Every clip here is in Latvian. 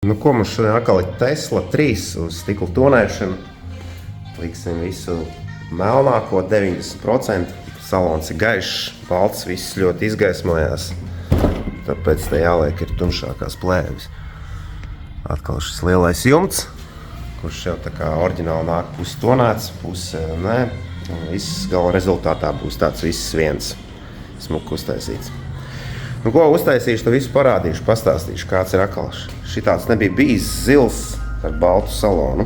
Nu, ko mums šodien atkal ir Tesla 3 uz stikla tonēšanu. Liksim visu melnāko 90%. Salons ir gaišs, balts, viss ļoti izgaismojās. Tāpēc te jāliek ir tumšākās plēvis. Atkal šis lielais jumts, kurš jau tā kā oriģināli nāk pusi tonēts, pusi nē. Viss gala rezultātā būs tāds viss viens smuki uztaisīts. Nu, ko uztaisīšu, to visu parādīšu, pastāstīšu, kāds ir atkal. Šitāds nebija bijis zils ar baltu salonu.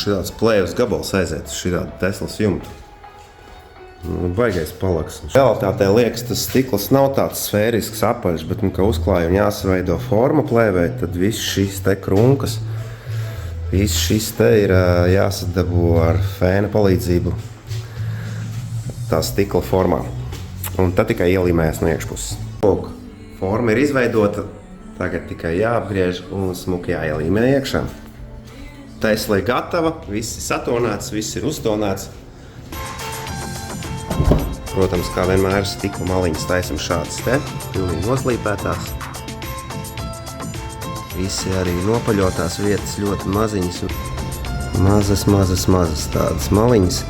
Šitāds plēvas gabals aiziet uz šitādu Teslas jumtu. Nu, baigais palaks. Realitātē liekas, tas stikls nav tāds sfērisks apaļš, bet, ka uzklājumi jāsaveido forma plēvē, tad viss šis te krunkas, viss šis te ir jāsadabo ar fēna palīdzību tā stikla formā. Un tad tikai ielīmējas no iekšpuses. Lūk, forma ir izveidota, tagad tikai jāapgriež un smuki jāielīmē iekšā. Tesla ir gatava, viss ir satonēts, viss ir uztonēts. Protams, kā vienmēr stikla maliņas taisam šādas te, pilnīgi noslīpētās. Visi arī nopaļotās vietas ļoti maziņas. Mazas tādas maliņas.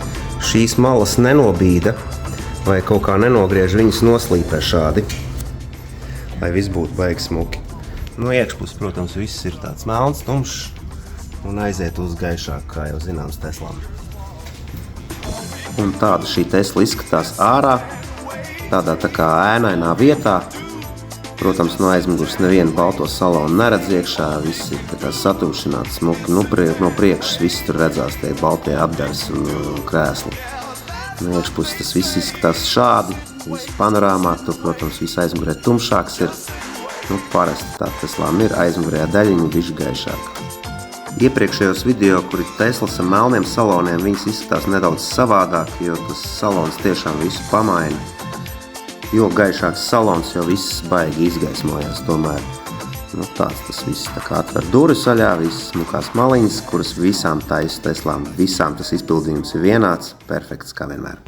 Šīs malas nenobīda vai kaut kā nenogriež, viņas noslīpē šādi, lai viss būtu baigi smuki. No iekšpuses, protams, viss ir tāds melns, tumšs un aiziet uz gaišāk, kā jau zināms Teslām. Un tāda šī Tesla izskatās ārā, tādā tā kā ēnainā vietā. Protams, no aizmugures nevienu balto salonu neredz iekšā, viss ir tā kā satumšināts smuki. No priekšas viss tur redzās tie baltie apdars un krēsli. No iekšpuses tas viss izskatās šādi, viss panorāmā, tur, protams, viss aizmugurē tumšāks ir. Nu, parasti tā Teslām ir aizmugurējā daļiņa bišķi gaišāka. Iepriekšējos video, kur ir Teslas ar melniem saloniem, viņas izskatās nedaudz savādāk, jo tas salons tiešām visu pamaina. Jo gaišāks salons, jo viss baigi izgaismojās tomēr. Nu, tāds tas viss tā kā atver durvis vaļā, visas smukās maliņas, kuras visām taisa Teslām, visām tas izpildījums ir vienāds, perfekts kā vienmēr.